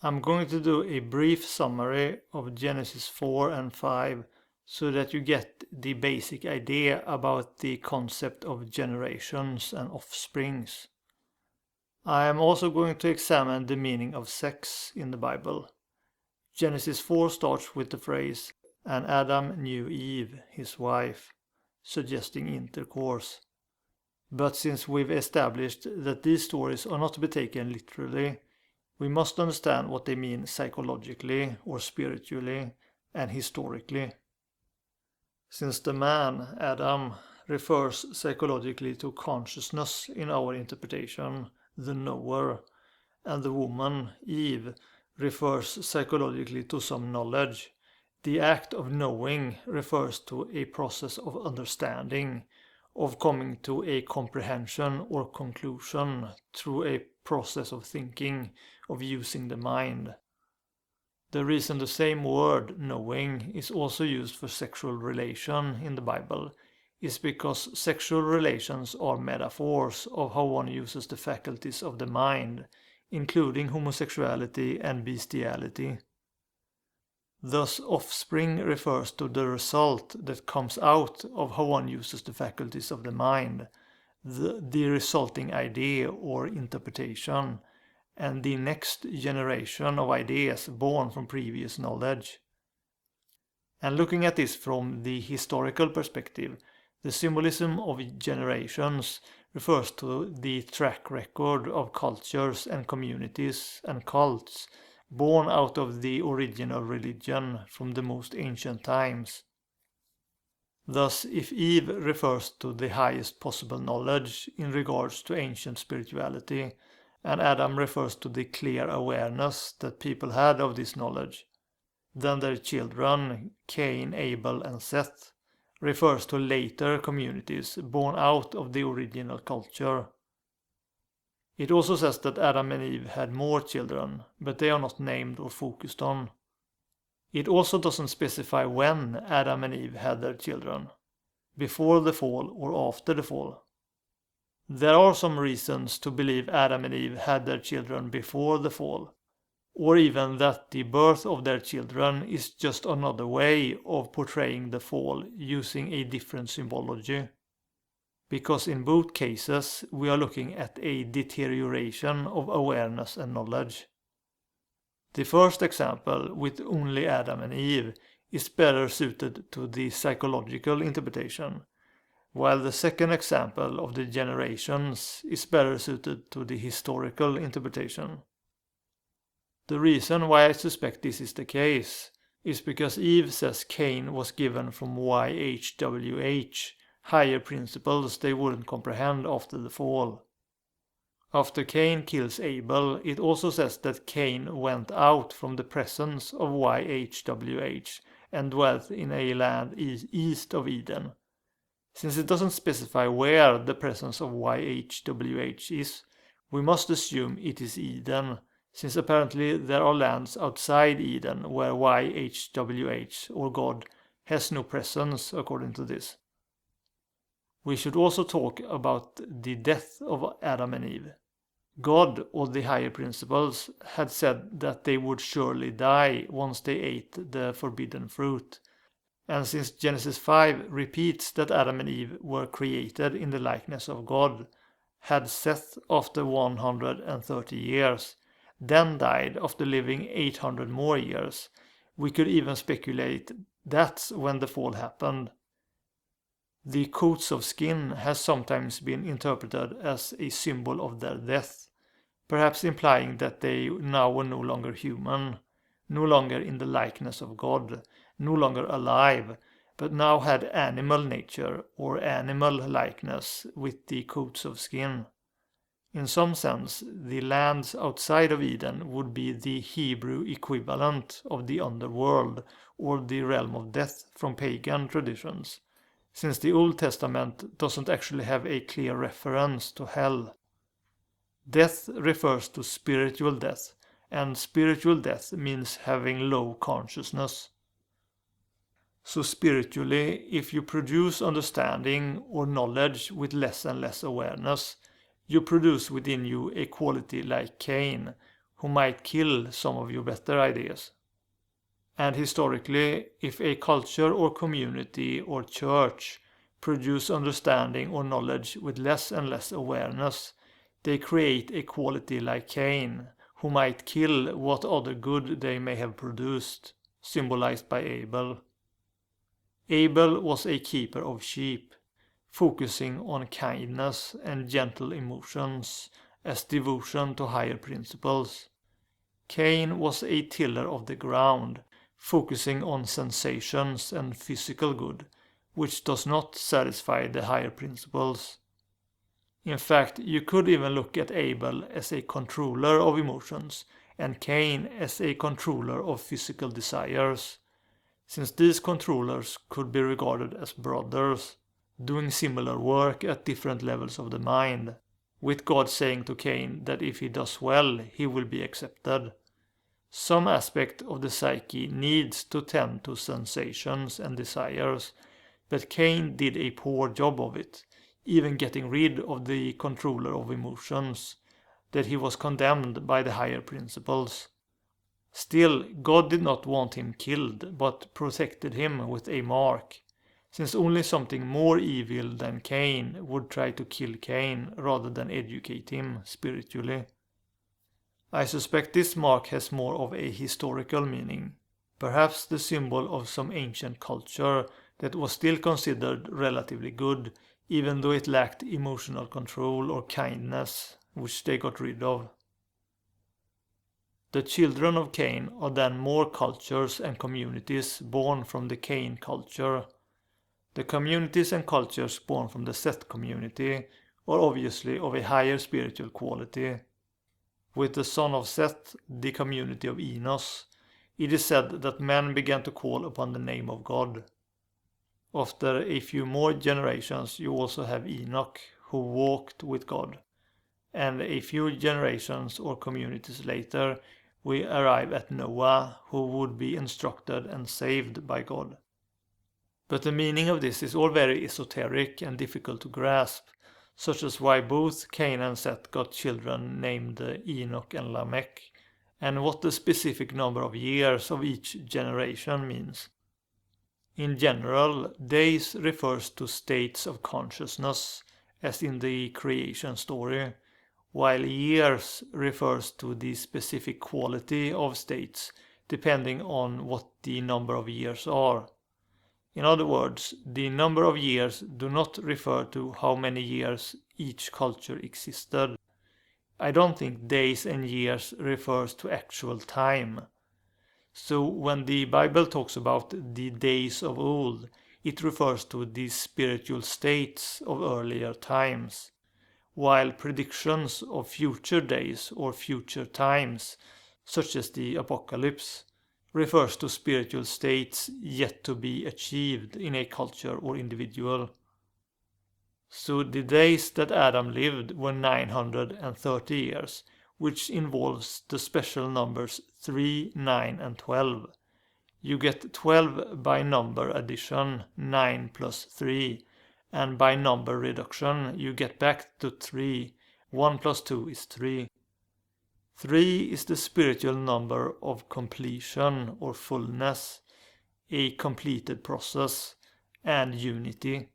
I'm going to do a brief summary of Genesis 4 and 5 so that you get the basic idea about the concept of generations and offsprings. I am also going to examine the meaning of sex in the Bible. Genesis 4 starts with the phrase, "And Adam knew Eve, his wife," suggesting intercourse. But since we've established that these stories are not to be taken literally, we must understand what they mean psychologically or spiritually and historically. Since the man, Adam, refers psychologically to consciousness in our interpretation, the knower, and the woman, Eve, refers psychologically to some knowledge, the act of knowing refers to a process of understanding, of coming to a comprehension or conclusion through a process of thinking, of using the mind. The reason the same word, knowing, is also used for sexual relation in the Bible is because sexual relations are metaphors of how one uses the faculties of the mind, including homosexuality and bestiality. Thus, offspring refers to the result that comes out of how one uses the faculties of the mind, the resulting idea or interpretation, and the next generation of ideas born from previous knowledge. And looking at this from the historical perspective, the symbolism of generations refers to the track record of cultures and communities and cults born out of the original religion from the most ancient times. Thus, if Eve refers to the highest possible knowledge in regards to ancient spirituality, and Adam refers to the clear awareness that people had of this knowledge, then their children, Cain, Abel, and Seth, refers to later communities born out of the original culture. It also says that Adam and Eve had more children, but they are not named or focused on. It also doesn't specify when Adam and Eve had their children, before the fall or after the fall. There are some reasons to believe Adam and Eve had their children before the fall, or even that the birth of their children is just another way of portraying the fall using a different symbology. Because in both cases we are looking at a deterioration of awareness and knowledge. The first example, with only Adam and Eve, is better suited to the psychological interpretation, while the second example of the generations is better suited to the historical interpretation. The reason why I suspect this is the case is because Eve says Cain was given from YHWH, higher principles they wouldn't comprehend after the fall. After Cain kills Abel, it also says that Cain went out from the presence of YHWH and dwelt in a land east of Eden. Since it doesn't specify where the presence of YHWH is, we must assume it is Eden, since apparently there are lands outside Eden where YHWH, or God, has no presence according to this. We should also talk about the death of Adam and Eve. God, or the higher principles, had said that they would surely die once they ate the forbidden fruit. And since Genesis 5 repeats that Adam and Eve were created in the likeness of God, had Seth after 130 years, then died after living 800 more years, we could even speculate that's when the fall happened. The coats of skin has sometimes been interpreted as a symbol of their death, perhaps implying that they now were no longer human, no longer in the likeness of God, no longer alive, but now had animal nature or animal likeness with the coats of skin. In some sense, the lands outside of Eden would be the Hebrew equivalent of the underworld or the realm of death from pagan traditions, since the Old Testament doesn't actually have a clear reference to hell. Death refers to spiritual death, and spiritual death means having low consciousness. So spiritually, if you produce understanding or knowledge with less and less awareness, you produce within you a quality like Cain, who might kill some of your better ideas. And historically, if a culture or community or church produce understanding or knowledge with less and less awareness, they create a quality like Cain, who might kill what other good they may have produced, symbolized by Abel. Abel was a keeper of sheep, focusing on kindness and gentle emotions as devotion to higher principles. Cain was a tiller of the ground, focusing on sensations and physical good, which does not satisfy the higher principles. In fact, you could even look at Abel as a controller of emotions and Cain as a controller of physical desires, since these controllers could be regarded as brothers, doing similar work at different levels of the mind, with God saying to Cain that if he does well, he will be accepted. Some aspect of the psyche needs to tend to sensations and desires, but Cain did a poor job of it, even getting rid of the controller of emotions, that he was condemned by the higher principles. Still, God did not want him killed, but protected him with a mark, since only something more evil than Cain would try to kill Cain rather than educate him spiritually. I suspect this mark has more of a historical meaning, perhaps the symbol of some ancient culture that was still considered relatively good, even though it lacked emotional control or kindness, which they got rid of. The children of Cain are then more cultures and communities born from the Cain culture. The communities and cultures born from the Seth community are obviously of a higher spiritual quality. With the son of Seth, the community of Enos, it is said that men began to call upon the name of God. After a few more generations, you also have Enoch, who walked with God. And a few generations or communities later, we arrive at Noah, who would be instructed and saved by God. But the meaning of this is all very esoteric and difficult to grasp, such as why both Cain and Seth got children named Enoch and Lamech, and what the specific number of years of each generation means. In general, days refers to states of consciousness, as in the creation story, while years refers to the specific quality of states, depending on what the number of years are. In other words, the number of years do not refer to how many years each culture existed. I don't think days and years refers to actual time. So when the Bible talks about the days of old, it refers to the spiritual states of earlier times, while predictions of future days or future times, such as the apocalypse, refers to spiritual states yet to be achieved in a culture or individual. So the days that Adam lived were 930 years, which involves the special numbers 3, 9 and 12. You get 12 by number addition, 9 plus 3, and by number reduction you get back to 3. 1 plus 2 is 3. 3 is the spiritual number of completion or fullness, a completed process, and unity.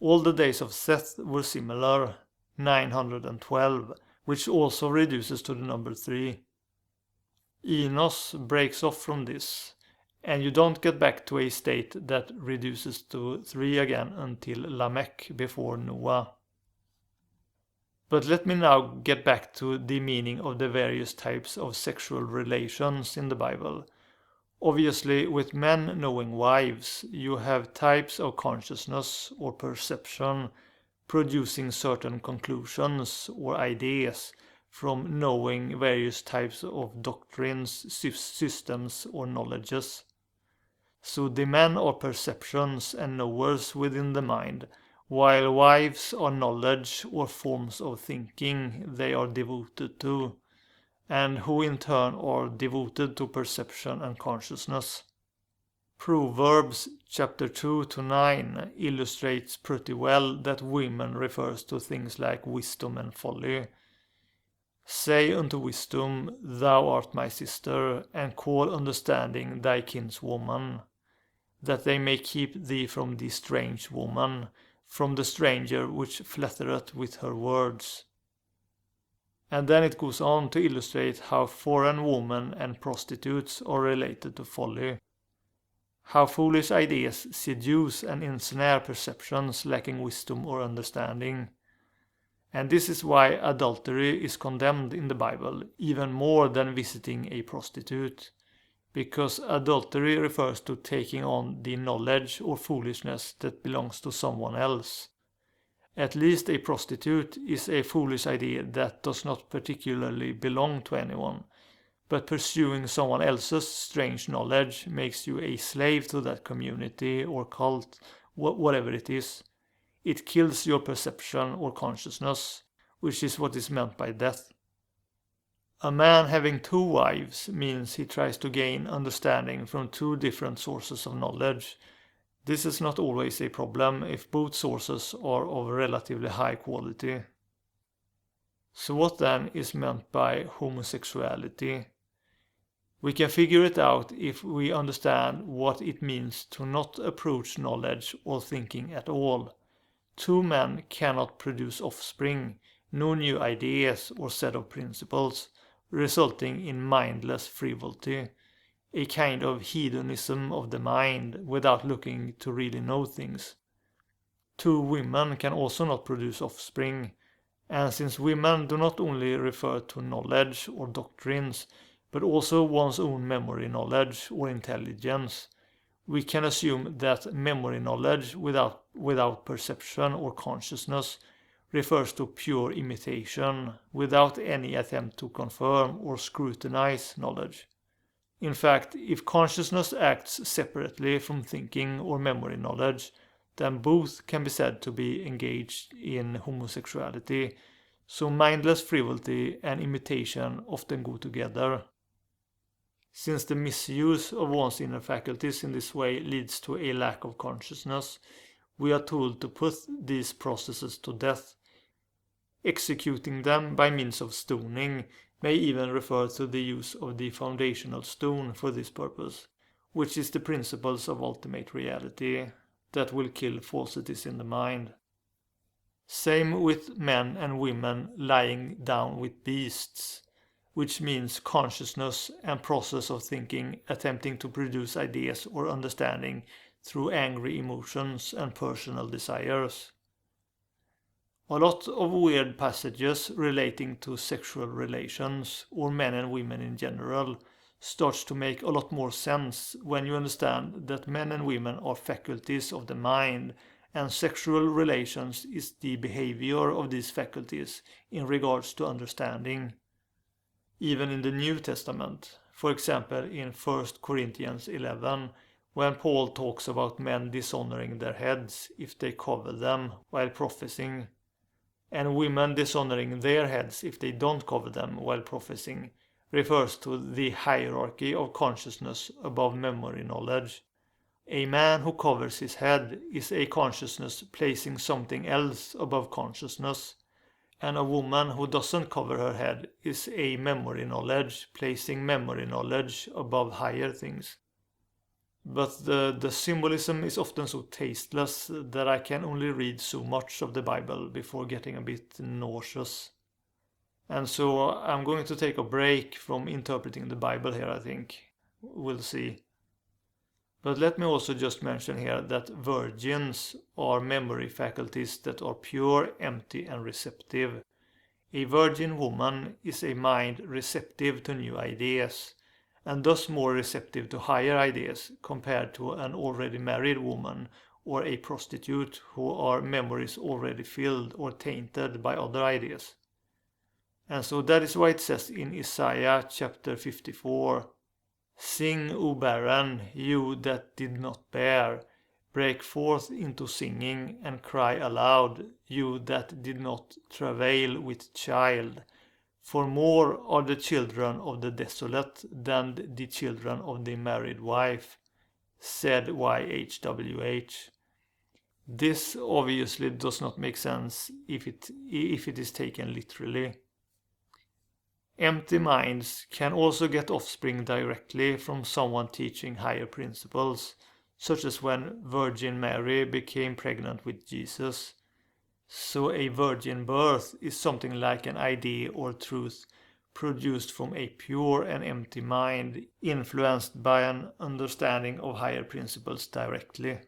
All the days of Seth were similar, 912, which also reduces to the number 3. Enos breaks off from this, and you don't get back to a state that reduces to 3 again until Lamech before Noah. But let me now get back to the meaning of the various types of sexual relations in the Bible. Obviously, with men knowing wives, you have types of consciousness or perception producing certain conclusions or ideas from knowing various types of doctrines, systems, or knowledges. So the men are perceptions and knowers within the mind, while wives are knowledge or forms of thinking they are devoted to, and who in turn are devoted to perception and consciousness. Proverbs chapter 2 to 9 illustrates pretty well that women refers to things like wisdom and folly. Say unto wisdom, thou art my sister, and call understanding thy kinswoman, that they may keep thee from the strange woman, from the stranger which flattereth with her words. And then it goes on to illustrate how foreign women and prostitutes are related to folly, how foolish ideas seduce and ensnare perceptions lacking wisdom or understanding. And this is why adultery is condemned in the Bible, even more than visiting a prostitute. Because adultery refers to taking on the knowledge or foolishness that belongs to someone else. At least a prostitute is a foolish idea that does not particularly belong to anyone, but pursuing someone else's strange knowledge makes you a slave to that community or cult, whatever it is. It kills your perception or consciousness, which is what is meant by death. A man having two wives means he tries to gain understanding from two different sources of knowledge. This is not always a problem if both sources are of relatively high quality. So what then is meant by homosexuality? We can figure it out if we understand what it means to not approach knowledge or thinking at all. Two men cannot produce offspring, no new ideas or set of principles, resulting in mindless frivolity, a kind of hedonism of the mind without looking to really know things. Two women can also not produce offspring, and since women do not only refer to knowledge or doctrines, but also one's own memory knowledge or intelligence, we can assume that memory knowledge without perception or consciousness refers to pure imitation, without any attempt to confirm or scrutinize knowledge. In fact, if consciousness acts separately from thinking or memory knowledge, then both can be said to be engaged in homosexuality, so mindless frivolity and imitation often go together. Since the misuse of one's inner faculties in this way leads to a lack of consciousness, we are told to put these processes to death. Executing them by means of stoning may even refer to the use of the foundational stone for this purpose, which is the principles of ultimate reality that will kill falsities in the mind. Same with men and women lying down with beasts, which means consciousness and process of thinking attempting to produce ideas or understanding through angry emotions and personal desires. A lot of weird passages relating to sexual relations, or men and women in general, starts to make a lot more sense when you understand that men and women are faculties of the mind, and sexual relations is the behavior of these faculties in regards to understanding. Even in the New Testament, for example in 1 Corinthians 11, when Paul talks about men dishonoring their heads if they cover them while prophesying, and women dishonoring their heads if they don't cover them while prophesying, refers to the hierarchy of consciousness above memory knowledge. A man who covers his head is a consciousness placing something else above consciousness, and a woman who doesn't cover her head is a memory knowledge placing memory knowledge above higher things. But the symbolism is often so tasteless that I can only read so much of the Bible before getting a bit nauseous. And so I'm going to take a break from interpreting the Bible here, I think. We'll see. But let me also just mention here that virgins are memory faculties that are pure, empty, and receptive. A virgin woman is a mind receptive to new ideas, and thus more receptive to higher ideas compared to an already married woman or a prostitute who are memories already filled or tainted by other ideas. And so that is why it says in Isaiah chapter 54, "Sing, O barren, you that did not bear, break forth into singing and cry aloud, you that did not travail with child. For more are the children of the desolate than the children of the married wife," said YHWH. This obviously does not make sense if it is taken literally. Empty minds can also get offspring directly from someone teaching higher principles, such as when Virgin Mary became pregnant with Jesus. So a virgin birth is something like an idea or truth produced from a pure and empty mind, influenced by an understanding of higher principles directly.